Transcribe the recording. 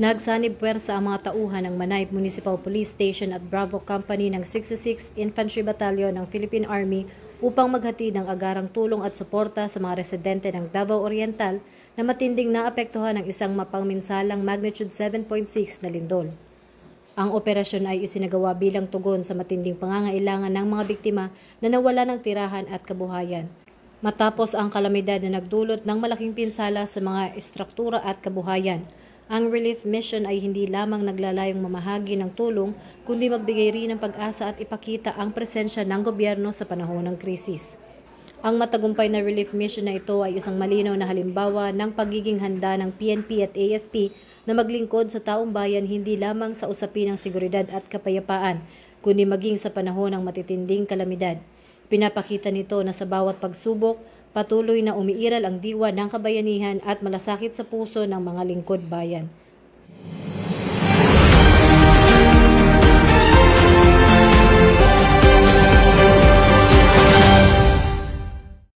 Nagsanib puwersa ang mga tauhan ng Manay Municipal Police Station at Bravo Company ng 66th Infantry Battalion ng Philippine Army upang maghatid ng agarang tulong at suporta sa mga residente ng Davao Oriental na matinding naapektuhan ng isang mapangminsalang magnitude 7.6 na lindol. Ang operasyon ay isinagawa bilang tugon sa matinding pangangailangan ng mga biktima na nawala ng tirahan at kabuhayan. Matapos ang kalamidad na nagdulot ng malaking pinsala sa mga estruktura at kabuhayan, ang relief mission ay hindi lamang naglalayong mamahagi ng tulong, kundi magbigay rin ng pag-asa at ipakita ang presensya ng gobyerno sa panahon ng krisis. Ang matagumpay na relief mission na ito ay isang malinaw na halimbawa ng pagiging handa ng PNP at AFP na maglingkod sa taong bayan hindi lamang sa usapin ng seguridad at kapayapaan, kundi maging sa panahon ng matitinding kalamidad. Pinapakita nito na sa bawat pagsubok, patuloy na umiiral ang diwa ng kabayanihan at malasakit sa puso ng mga lingkod bayan.